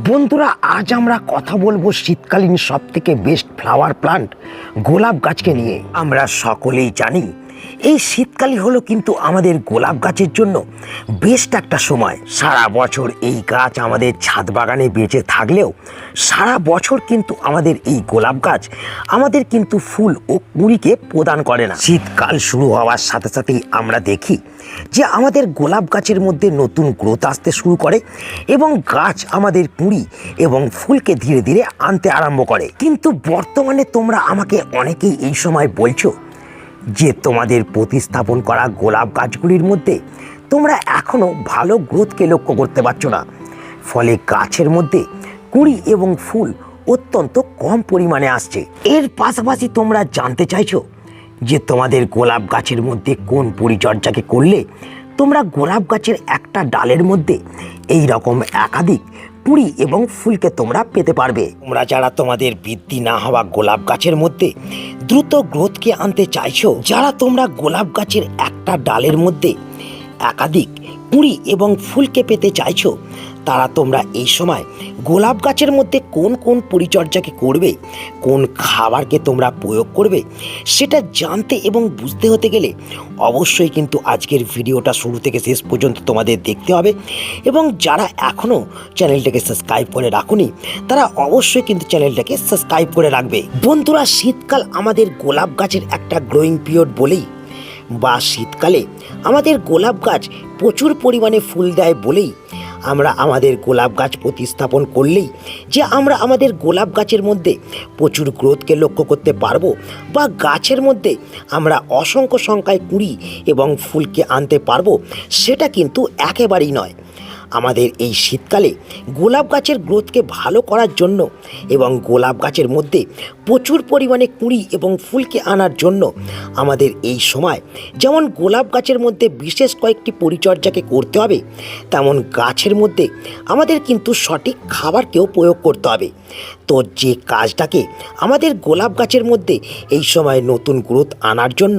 বন্ধুরা, আজ আমরা কথা বলবো শীতকালীন সবথেকে বেস্ট ফ্লাওয়ার প্লান্ট গোলাপ গাছকে নিয়ে। আমরা সকলেই জানি এই শীতকালই হলো কিন্তু আমাদের গোলাপ গাছের জন্য বেস্ট একটা সময়। সারা বছর এই গাছ আমাদের ছাদ বাগানে বেঁচে থাকলেও সারা বছর কিন্তু আমাদের এই গোলাপ গাছ আমাদের কিন্তু ফুল ও কুঁড়িকে প্রদান করে না। শীতকাল শুরু হওয়ার সাথে সাথেই আমরা দেখি যে আমাদের গোলাপ গাছের মধ্যে নতুন গ্রোথ আসতে শুরু করে এবং গাছ আমাদের কুঁড়ি এবং ফুলকে ধীরে ধীরে আনতে আরম্ভ করে। কিন্তু বর্তমানে তোমরা আমাকে অনেকেই এই সময় বলছো যে তোমাদের প্রতিস্থাপন করা গোলাপ গাছগুলির মধ্যে তোমরা এখনও ভালো গ্রোথকে লক্ষ্য করতে পারছো না, ফলে গাছের মধ্যে কুঁড়ি এবং ফুল অত্যন্ত কম পরিমাণে আসছে। এর পাশাপাশি তোমরা জানতে চাইছো যে তোমাদের গোলাপ গাছের মধ্যে কোন পরিচর্যাকে করলে তোমরা গোলাপ গাছের একটা ডালের মধ্যে এই রকম একাধিক কুঁড়ি এবং ফুলকে তোমরা পেতে পারবে। তোমরা যারা তোমাদের বৃদ্ধি না হওয়া গোলাপ গাছের মধ্যে দ্রুত গ্রোথকে আনতে চাইছো, যারা তোমরা গোলাপ গাছের একটা ডালের মধ্যে একাধিক কুঁড়ি এবং ফুলকে পেতে চাইছো, তারা তোমরা এই সময় গোলাপ গাছের মধ্যে কোন কোন পরিচর্যাকে করবে, কোন খাবারকে তোমরা প্রয়োগ করবে, সেটা জানতে এবং বুঝতে হতে গেলে অবশ্যই কিন্তু আজকের ভিডিওটা শুরু থেকে শেষ পর্যন্ত তোমাদের দেখতে হবে। এবং যারা এখনও চ্যানেলটাকে সাবস্ক্রাইব করে রাখুনি, তারা অবশ্যই কিন্তু চ্যানেলটাকে সাবস্ক্রাইব করে রাখবে। বন্ধুরা, শীতকাল আমাদের গোলাপ গাছের একটা গ্রোয়িং পিরিয়ড বলেই বা শীতকালে আমাদের গোলাপ গাছ প্রচুর পরিমাণে ফুল দেয় বলেই আমরা আমাদের গোলাপ গাছ প্রতিস্থাপন করলেই যে আমরা আমাদের গোলাপ গাছের মধ্যে প্রচুর গ্রোথকে লক্ষ্য করতে পারবো বা গাছের মধ্যে আমরা অসংখ্য সংখ্যায় কুঁড়ি এবং ফুলকে আনতে পারবো, সেটা কিন্তু একেবারেই নয়। আমাদের এই শীতকালে গোলাপ গাছের গ্রোথকে ভালো করার জন্য এবং গোলাপ গাছের মধ্যে প্রচুর পরিমাণে কুঁড়ি এবং ফুলকে আনার জন্য আমাদের এই সময় যেমন গোলাপ গাছের মধ্যে বিশেষ কয়েকটি পরিচর্যাকে করতে হবে, তেমন গাছের মধ্যে আমাদের কিন্তু সঠিক খাবারকেও প্রয়োগ করতে হবে। তো যে কাজটাকে আমাদের গোলাপ গাছের মধ্যে এই সময় নতুন গ্রোথ আনার জন্য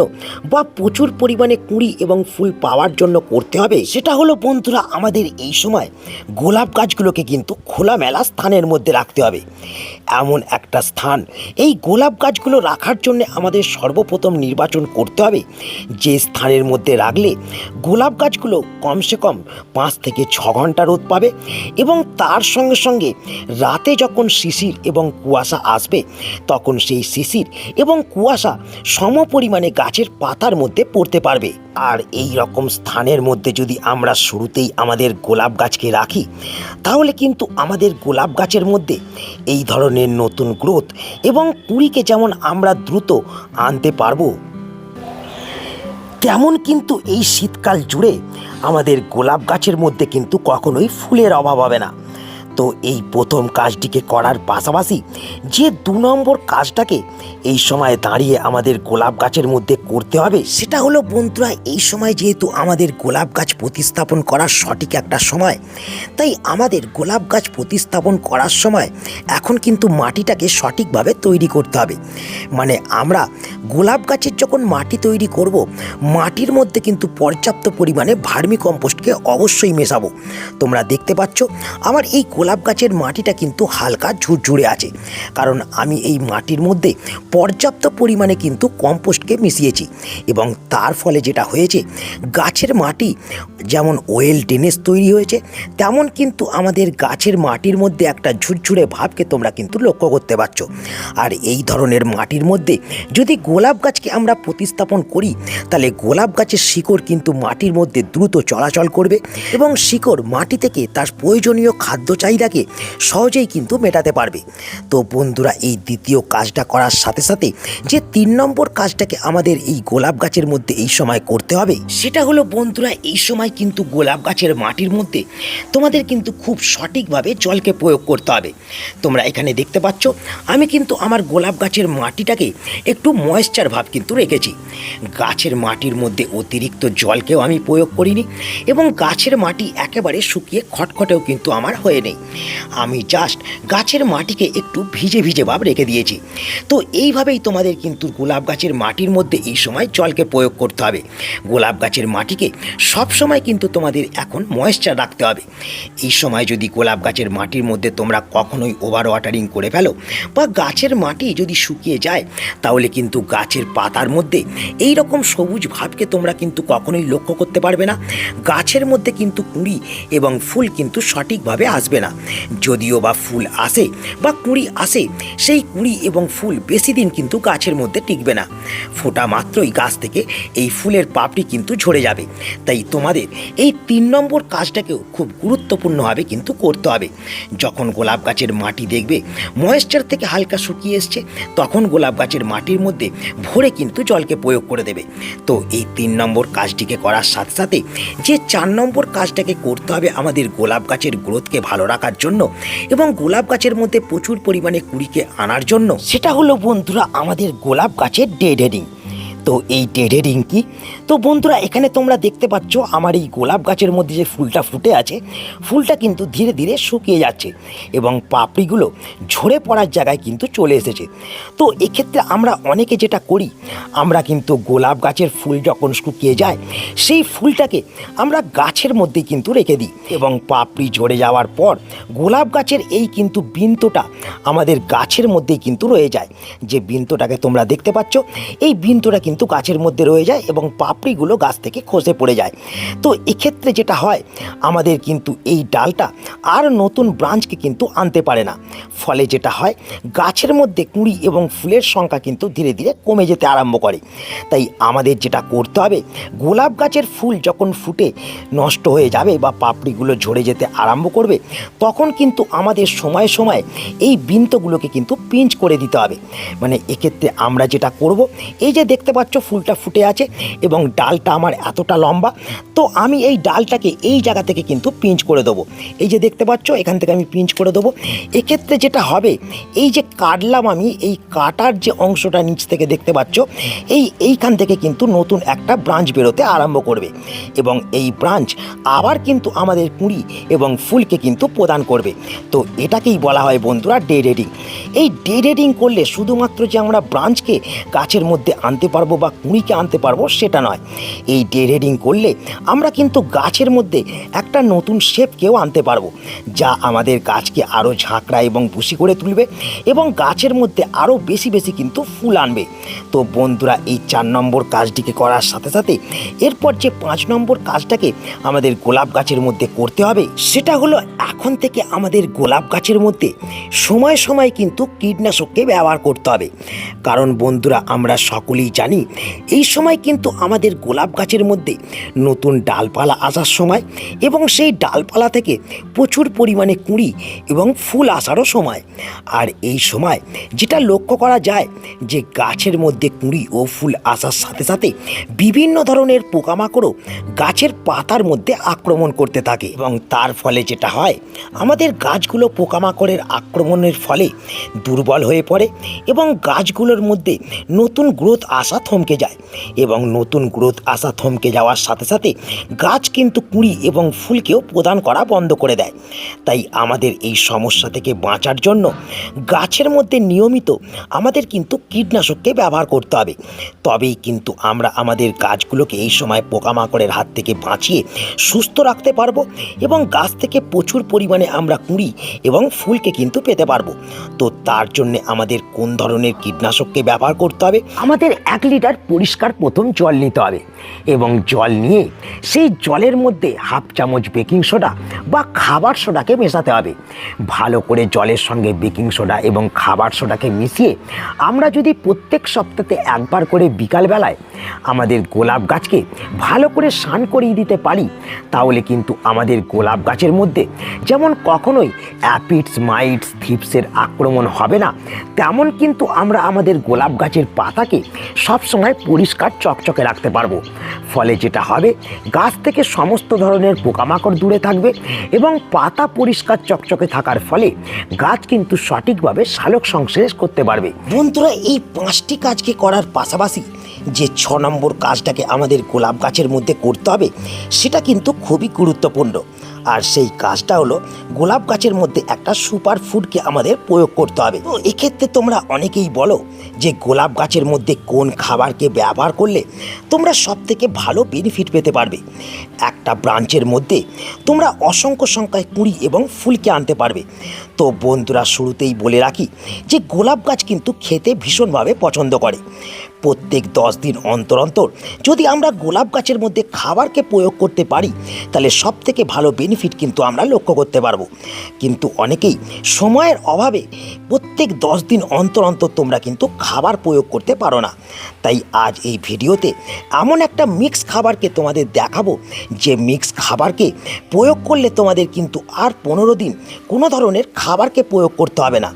বা প্রচুর পরিমাণে কুঁড়ি এবং ফুল পাওয়ার জন্য করতে হবে, সেটা হলো বন্ধুরা আমাদের এই সময় গোলাপ গাছগুলোকে কিন্তু খোলামেলা স্থানের মধ্যে রাখতে হবে। এমন একটা স্থান এই গোলাপ গাছগুলো রাখার জন্য আমাদের সর্বপ্রথম নির্বাচন করতে হবে যে স্থানের মধ্যে রাখলে গোলাপ গাছগুলো কমসে কম 5 থেকে 6 ঘন্টা রোদ পাবে এবং তার সঙ্গে সঙ্গে রাতে যখন শিশির এবং কুয়াশা আসবে তখন সেই শিশির এবং কুয়াশা সম পরিমাণে গাছের পাতার মধ্যে পড়তে পারবে। আর এই রকম স্থানের মধ্যে যদি আমরা শুরুতেই আমাদের গোলাপ গাছকে রাখি, তাহলে কিন্তু আমাদের গোলাপ গাছের মধ্যে এই ধরনের নতুন গ্রোথ এবং কুঁড়িকে যেমন আমরা দ্রুত আনতে পারবো, তেমন কিন্তু এই শীতকাল জুড়ে আমাদের গোলাপ গাছের মধ্যে কিন্তু কখনোই ফুলের অভাব হবে না। তো এই প্রথম কাজটিকে করার পাশাপাশি যে 2 নম্বর কাজটাকে এই সময় দাঁড়িয়ে আমাদের গোলাপ গাছের মধ্যে করতে হবে, সেটা হলো বন্ধুরা, এই সময় যেহেতু আমাদের গোলাপ গাছ প্রতিস্থাপন করার সঠিক একটা সময়, তাই আমাদের গোলাপ গাছ প্রতিস্থাপন করার সময় এখন কিন্তু মাটিটাকে সঠিকভাবে তৈরি করতে হবে। মানে আমরা গোলাপ গাছের যখন মাটি তৈরি করব, মাটির মধ্যে কিন্তু পর্যাপ্ত পরিমাণে ভার্মি কম্পোস্টকে অবশ্যই মেশাবো। তোমরা দেখতে পাচ্ছ আমার এই গোলাপ গাছের মাটিটা কিন্তু হালকা ঝুরঝুরে আছে, কারণ আমি এই মাটির মধ্যে পর্যাপ্ত পরিমাণে কিন্তু কম্পোস্টকে মিশিয়েছি এবং তার ফলে যেটা হয়েছে, গাছের মাটি যেমন ওয়েল ড্রেনেজ তৈরি হয়েছে, তেমন কিন্তু আমাদের গাছের মাটির মধ্যে একটা ঝুরঝুরে ভাবকে তোমরা কিন্তু লক্ষ্য করতে পারছো। আর এই ধরনের মাটির মধ্যে যদি গোলাপ গাছকে আমরা প্রতিস্থাপন করি, তাহলে গোলাপ গাছের শিকড় কিন্তু মাটির মধ্যে দ্রুত চলাচল করবে এবং শিকড় মাটি থেকে তার প্রয়োজনীয় খাদ্য চাহিদাকে সহজেই কিন্তু মেটাতে পারবে। তো বন্ধুরা, এই দ্বিতীয় কাজটা করার সাথে সাথে যে 3 নম্বর কাজটাকে আমাদের এই গোলাপ গাছের মধ্যে এই সময় করতে হবে, সেটা হলো বন্ধুরা, এই সময় কিন্তু গোলাপ গাছের মাটির মধ্যে তোমাদের কিন্তু খুব সঠিকভাবে জলকে প্রয়োগ করতে হবে। তোমরা এখানে দেখতে পাচ্ছ আমি কিন্তু আমার গোলাপ গাছের মাটিটাকে একটু ময়েশ্চার ভাব কিন্তু রেখেছি। গাছের মাটির মধ্যে অতিরিক্ত জলকেও আমি প্রয়োগ করিনি এবং গাছের মাটি একেবারে শুকিয়ে খটখটেও কিন্তু আমার হয়ে নেই। আমি জাস্ট গাছের মাটিকে একটু ভিজে ভিজে ভাব রেখে দিয়েছি। তো এইভাবেই তোমাদের কিন্তু গোলাপ গাছের মাটির মধ্যে এই সময় জলকে প্রয়োগ করতে হবে। গোলাপ গাছের মাটিকে সব সময় কিন্তু তোমাদের এখন ময়েশ্চার রাখতে হবে। এই সময় যদি গোলাপ গাছের মাটির মধ্যে তোমরা কখনোই ওভার ওয়াটারিং করে ফেলো বা গাছের মাটি যদি শুকিয়ে যায়, তাহলে কিন্তু গাছের পাতার মধ্যে এই রকম সবুজ ভাবকে তোমরা কিন্তু কখনোই লক্ষ্য করতে পারবে না। গাছের মধ্যে কিন্তু কুঁড়ি এবং ফুল কিন্তু সঠিকভাবে আসবে না। যদিও বা ফুল আসে বা কুঁড়ি আসে, সেই কুঁড়ি এবং ফুল বেশি দিন কিন্তু গাছের মধ্যে টিকবে না। ফোটা মাত্রই গাছ থেকে এই ফুলের পাপড়ি কিন্তু ঝরে যাবে। তাই তোমাদের এই 3 নম্বর কাজটাকেও খুব গুরুত্বপূর্ণভাবে কিন্তু করতে হবে। যখন গোলাপ গাছের মাটি দেখবে ময়েশ্চার থেকে হালকা শুকিয়ে এসছে, তখন গোলাপ গাছের মাটির মধ্যে ভরে কিন্তু জলকে প্রয়োগ করে দেবে। তো এই 3 নম্বর কাজটিকে করার সাথে সাথে যে 4 নম্বর কাজটাকে করতে হবে আমাদের গোলাপ গাছের গ্রোথকে ভালো রাখার জন্য এবং গোলাপ গাছের মধ্যে প্রচুর পরিমাণে কুঁড়িকে আনার জন্য, সেটা হলো বন্ধুরা আমাদের গোলাপ গাছের ডেড হেডিং। তো এই ডেড হেডিং কি? তো বন্ধুরা, এখানে তোমরা দেখতে পাচ্ছ আমার এই গোলাপ গাছের মধ্যে যে ফুলটা ফুটে আছে, ফুলটা কিন্তু ধীরে ধীরে শুকিয়ে যাচ্ছে এবং পাপড়িগুলো ঝরে পড়ার জায়গায় কিন্তু চলে এসেছে। তো এক্ষেত্রে আমরা অনেকে যেটা করি, আমরা কিন্তু গোলাপ গাছের ফুল যখন শুকিয়ে যায়, সেই ফুলটাকে আমরা গাছের মধ্যে কিন্তু রেখে দিই এবং পাপড়ি ঝরে যাওয়ার পর গোলাপ গাছের এই কিন্তু বৃন্তটা আমাদের গাছের মধ্যেই কিন্তু রয়ে যায়। যে বৃন্তটাকে তোমরা দেখতে পাচ্ছ, এই বৃন্তটা কিন্তু গাছের মধ্যে রয়ে যায় এবং পাপড়িগুলো গাছ থেকে খসে পড়ে যায়। তো এক্ষেত্রে যেটা হয়, আমাদের কিন্তু এই ডালটা আর নতুন ব্রাঞ্চকে কিন্তু আনতে পারে না। ফলে যেটা হয়, গাছের মধ্যে কুঁড়ি এবং ফুলের সংখ্যা কিন্তু ধীরে ধীরে কমে যেতে আরম্ভ করে। তাই আমাদের যেটা করতে হবে, গোলাপ গাছের ফুল যখন ফুটে নষ্ট হয়ে যাবে বা পাপড়িগুলো ঝরে যেতে আরম্ভ করবে, তখন কিন্তু আমাদের সময়ে সময়ে এই বৃন্তগুলোকে কিন্তু পিঞ্চ করে দিতে হবে। মানে এক্ষেত্রে আমরা যেটা করব, এই যে দেখতে পাচ্ছ ফুলটা ফুটে আছে এবং ডালটা আমার এতটা লম্বা, তো আমি এই ডালটাকে এই জায়গা থেকে কিন্তু পিঞ্চ করে দেবো। এই যে দেখতে পাচ্ছ, এখান থেকে আমি পিঞ্চ করে দেবো। এক্ষেত্রে যেটা হবে, এই যে কাটলাম আমি, এই কাটার যে অংশটা নিচ থেকে দেখতে পাচ্ছ, এইখান থেকে কিন্তু নতুন একটা ব্রাঞ্চ বেরোতে আরম্ভ করবে এবং এই ব্রাঞ্চ আবার কিন্তু আমাদের কুঁড়ি এবং ফুলকে কিন্তু প্রদান করবে। তো এটাকেই বলা হয় বন্ধুরা ডেড হেডিং। এই ডেড হেডিং করলে শুধুমাত্র যে আমরা ব্রাঞ্চকে গাছের মধ্যে আনতে পারবো বা কুঁড়িকে আনতে পারবো সেটা নয়, এই ডেড হেডিং করলে আমরা কিন্তু গাছের মধ্যে একটা নতুন শেপকেও আনতে পারবো, যা আমাদের গাছকে আরও ঝাঁকড়া এবং বুশি করে তুলবে এবং গাছের মধ্যে আরও বেশি বেশি কিন্তু ফুল আনবে। তো বন্ধুরা, এই 4 নম্বর কাজটিকে করার সাথে সাথে এরপর যে 5 নম্বর কাজটাকে আমাদের গোলাপ গাছের মধ্যে করতে হবে, সেটা হলো এখন থেকে আমাদের গোলাপ গাছের মধ্যে সময় সময় কিন্তু কীটনাশককে ব্যবহার করতে হবে। কারণ বন্ধুরা, আমরা সকলেই জানি এই সময় কিন্তু আমাদের গোলাপ গাছের মধ্যে নতুন ডালপালা আসার সময় এবং সেই ডালপালা থেকে প্রচুর পরিমাণে কুঁড়ি এবং ফুল আসারও সময়। আর এই সময় যেটা লক্ষ্য করা যায় যে গাছের মধ্যে কুঁড়ি ও ফুল আসার সাথে সাথে বিভিন্ন ধরনের পোকামাকড়ও গাছের পাতার মধ্যে আক্রমণ করতে থাকে এবং তার ফলে যেটা হয়, আমাদের গাছগুলো পোকামাকড়ের আক্রমণের ফলে দুর্বল হয়ে পড়ে এবং গাছগুলোর মধ্যে নতুন গ্রোথ আসা থমকে যায় এবং নতুন গ্রোথ আসা থমকে যাওয়ার সাথে সাথে গাছ কিন্তু কুঁড়ি এবং ফুলকেও প্রদান করা বন্ধ করে দেয়। তাই আমাদের এই সমস্যা থেকে বাঁচার জন্য গাছের মধ্যে নিয়মিত আমাদের কিন্তু কীটনাশককে ব্যবহার করতে হবে। তবেই কিন্তু আমরা আমাদের গাছগুলোকে এই সময় পোকামাকড়ের হাত থেকে বাঁচিয়ে সুস্থ রাখতে পারবো এবং গাছ থেকে প্রচুর পরিমাণে আমরা কুঁড়ি এবং ফুলকে কিন্তু পেতে পারবো। তো তার জন্য আমাদের কোন ধরনের কীটনাশককে ব্যবহার করতে হবে, আমাদের 1 লিটার পরিষ্কার প্রথম জল নিতে হবে এবং জল নিয়ে সেই জলের মধ্যে হাফ চামচ বেকিং সোডা বা খাবার সোডাকে মেশাতে হবে। ভালো করে জলের সঙ্গে বেকিং সোডা এবং খাবার সোডাকে মিশিয়ে আমরা যদি প্রত্যেক সপ্তাহে একবার করে বিকালবেলায় আমাদের গোলাপ গাছকে ভালো করে স্নান করিয়ে দিতে পারি, তাহলে কিন্তু আমাদের গোলাপ গাছের মধ্যে যেমন কখনোই অ্যাপিডস, মাইটস, থিপসের আক্রমণ হবে না, তেমন কিন্তু আমরা আমাদের গোলাপ গাছের পাতাকে সবসময় পরিষ্কার চকচকে রাখতে পারবো। ফলে যেটা হবে, গাছ থেকে সমস্ত ধরনের পোকামাকড় দূরে থাকবে এবং পাতা পরিষ্কার চকচকে থাকার ফলে গাছ কিন্তু সঠিকভাবে সালোক সংশ্লেষ করতে পারবে। বন্ধুরা, এই 5টি কাজকে করার পাশাপাশি যে 6 নম্বর কাজটাকে আমাদের গোলাপ গাছের মধ্যে করতে হবে, সেটা কিন্তু খুবই গুরুত্বপূর্ণ। আর সেই কাজটা হলো গোলাপ গাছের মধ্যে একটা সুপার ফুডকে আমাদের প্রয়োগ করতে হবে। তো এক্ষেত্রে তোমরা অনেকেই বলো যে গোলাপ গাছের মধ্যে কোন খাবারকে ব্যবহার করলে তোমরা সব থেকে ভালো বেনিফিট পেতে পারবে। একটা ব্রাঞ্চের মধ্যে তোমরা অসংখ্য সংখ্যায় কুঁড়ি এবং ফুলকে আনতে পারবে। তো বন্ধুরা, শুরুতেই বলে রাখি যে গোলাপ গাছ কিন্তু খেতে ভীষণভাবে পছন্দ করে। প্রত্যেক 10 দিন অন্তর অন্তর যদি আমরা গোলাপ গাছের মধ্যে খাবারকে প্রয়োগ করতে পারি তাহলে সব থেকে ভালো বেনিফিট কিন্তু আমরা লক্ষ্য করতে পারবো। কিন্তু অনেকেই সময়ের অভাবে প্রত্যেক 10 দিন অন্তর অন্তর তোমরা কিন্তু খাবার প্রয়োগ করতে পারো না। তাই আজ এই ভিডিওতে এমন একটা মিক্স খাবারকে তোমাদের দেখাবো যে মিক্স খাবারকে প্রয়োগ করলে তোমাদের কিন্তু আর 15 দিন কোনো ধরনের খাবারকে প্রয়োগ করতে হবে না।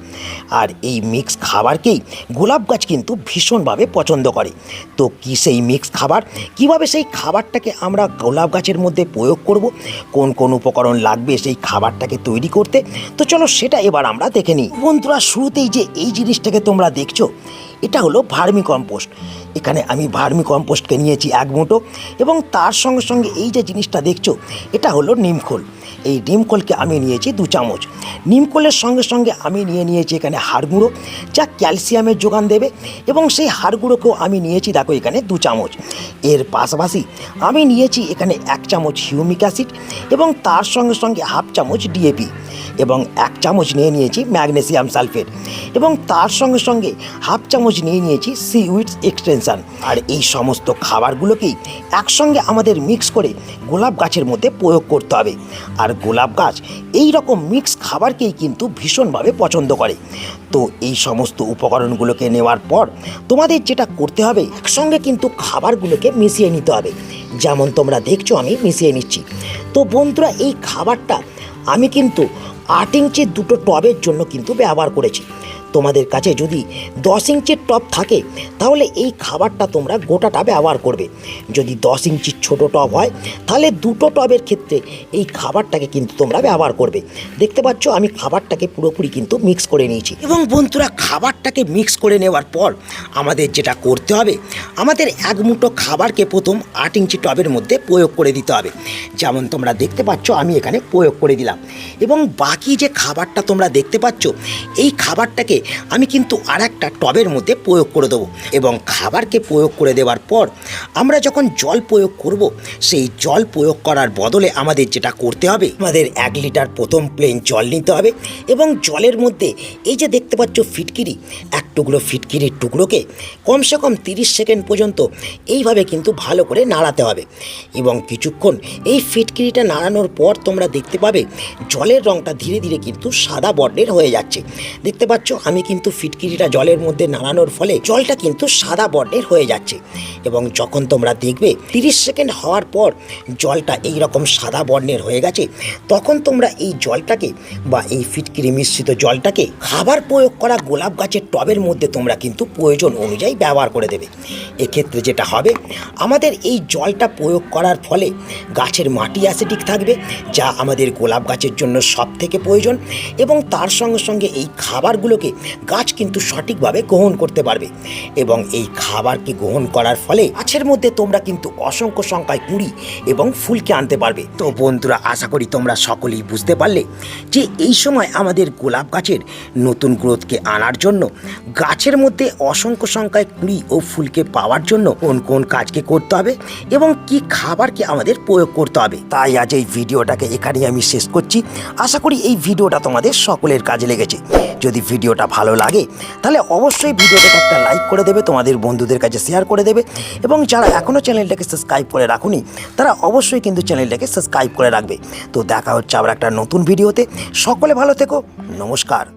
আর এই মিক্স খাবারকেই গোলাপ গাছ কিন্তু ভীষণভাবে পছন্দ করে। তো কী সেই মিক্স খাবার, কিভাবে সেই খাবারটাকে আমরা গোলাপ গাছের মধ্যে প্রয়োগ করব, কোন কোন উপকরণ লাগবে সেই খাবারটাকে তৈরি করতে, তো চলো সেটা এবার আমরা দেখে নিই। বন্ধুরা, শুরুতেই যে এই জিনিসটাকে তোমরা দেখছো এটা হলো ভার্মি কম্পোস্ট। এখানে আমি ভার্মি কম্পোস্টকে নিয়েছি 1 মুঠো এবং তার সঙ্গে সঙ্গে এই যে জিনিসটা দেখছো এটা হলো নিমখোল। এই নিমখোলকে আমি নিয়েছি 2 চামচ। নিমখোলের সঙ্গে সঙ্গে আমি নিয়েছি এখানে হাড় গুঁড়ো, যা ক্যালসিয়ামের যোগান দেবে, এবং সেই হাড় গুঁড়োকেও আমি নিয়েছি দেখো এখানে 2 চামচ। এর পাশাপাশি আমি নিয়েছি এখানে 1 চামচ হিউমিক অ্যাসিড এবং তার সঙ্গে সঙ্গে 1/2 চামচ ডিএপি এবং 1 চামচ নিয়েছি ম্যাগনেসিয়াম সালফেট এবং তার সঙ্গে সঙ্গে 1/2 চামচ নিয়েছি সিউইডস এক্সটেনশন। আর এই সমস্ত খাবারগুলোকেই একসঙ্গে আমাদের মিক্স করে গোলাপ গাছের মধ্যে প্রয়োগ করতে হবে। আর গোলাপ গাছ এই রকম মিক্স খাবারকেই কিন্তু ভীষণভাবে পছন্দ করে। তো এই সমস্ত উপকরণগুলোকে নেওয়ার পর তোমাদের যেটা করতে হবে, একসঙ্গে কিন্তু খাবারগুলোকে মিশিয়ে নিতে হবে। যেমন তোমরা দেখছো আমি মিশিয়ে নিচ্ছি। তো বন্ধুরা, এই খাবারটা আমি কিন্তু 8 ইঞ্চির 2টো টবের জন্য কিন্তু ব্যবহার করেছি। তোমাদের কাছে যদি 10 ইঞ্চির টব থাকে তাহলে এই খাবারটা তোমরা গোটাটা ব্যবহার করবে। যদি 10 ইঞ্চির ছোটো টব হয় তাহলে 2টো টবের ক্ষেত্রে এই খাবারটাকে কিন্তু তোমরা ব্যবহার করবে। দেখতে পাচ্ছ আমি খাবারটাকে পুরোপুরি কিন্তু মিক্স করে নিয়েছি। এবং বন্ধুরা, খাবারটাকে মিক্স করে নেওয়ার পর আমাদের যেটা করতে হবে, আমাদের 1 মুঠো খাবারকে প্রথম 8 ইঞ্চি টবের মধ্যে প্রয়োগ করে দিতে হবে। যেমন তোমরা দেখতে পাচ্ছ আমি এখানে প্রয়োগ করে দিলাম। এবং বাকি যে খাবারটা তোমরা দেখতে পাচ্ছ এই খাবারটাকে আমি কিন্তু আরেকটা টবের মধ্যে প্রয়োগ করে দেবো। এবং খাবারকে প্রয়োগ করে দেওয়ার পর আমরা যখন জল প্রয়োগ করব, সেই জল প্রয়োগ করার বদলে আমাদের যেটা করতে হবে, আমাদের 1 লিটার প্রথম প্লেন জল নিতে হবে এবং জলের মধ্যে এই যে দেখতে পাচ্ছ ফিটকিরি, 1 টুকরো ফিটকিরির টুকরোকে কমসে কম 30 সেকেন্ড পর্যন্ত এইভাবে কিন্তু ভালো করে নাড়াতে হবে। এবং কিছুক্ষণ এই ফিটকিরিটা নাড়ানোর পর তোমরা দেখতে পাবে জলের রঙটা ধীরে ধীরে কিন্তু সাদা বর্ণের হয়ে যাচ্ছে। দেখতে পাচ্ছ আমি কিন্তু ফিটকিরিটা জলের মধ্যে নাড়ানোর ফলে জলটা কিন্তু সাদা বর্ণের হয়ে যাচ্ছে। এবং যখন তোমরা দেখবে 30 সেকেন্ড হওয়ার পর জলটা এই রকম সাদা বর্ণের হয়ে গেছে, তখন তোমরা এই জলটাকে বা এই ফিটকিরি মিশ্রিত জলটাকে খাবার প্রয়োগ করা গোলাপ গাছের টবের মধ্যে তোমরা কিন্তু প্রয়োজন অনুযায়ী ব্যবহার করে দেবে। এক্ষেত্রে যেটা হবে, আমাদের এই জলটা প্রয়োগ করার ফলে গাছের মাটি অ্যাসিডিক থাকবে, যা আমাদের গোলাপ গাছের জন্য সব থেকে প্রয়োজন। এবং তার সঙ্গে সঙ্গে এই খাবারগুলোকে গাছ কিন্তু সঠিকভাবে গ্রহণ করতে পারবে। এবং এই খাবারকে গ্রহণ করার ফলে গাছের মধ্যে তোমরা কিন্তু অসংখ্য সংখ্যায় কুঁড়ি এবং ফুলকে আনতে পারবে। তো বন্ধুরা, আশা করি তোমরা সকলেই বুঝতে পারলে যে এই সময় আমাদের গোলাপ গাছের নতুন গ্রোথকে আনার জন্য, গাছের মধ্যে অসংখ্য সংখ্যায় কুঁড়ি ও ফুলকে পাওয়ার জন্য কোন কোন কাজকে করতে হবে এবং কি খাবারকে আমাদের প্রয়োগ করতে হবে। তাই আজ এই ভিডিওটাকে এখানেই আমি শেষ করছি। আশা করি এই ভিডিওটা তোমাদের সকলের কাজে লেগেছে। যদি ভিডিওটা ভালো লাগে তাহলে অবশ্যই ভিডিওটাকে একটা লাইক করে দেবে, তোমাদের বন্ধুদের কাছে শেয়ার করে দেবে, এবং যারা এখনও চ্যানেলটাকে সাবস্ক্রাইব করে রাখুনি তারা অবশ্যই কিন্তু চ্যানেলটাকে সাবস্ক্রাইব করে রাখবে। তো দেখা হচ্ছে আবার একটা নতুন ভিডিওতে। সকলে ভালো থেকো। নমস্কার।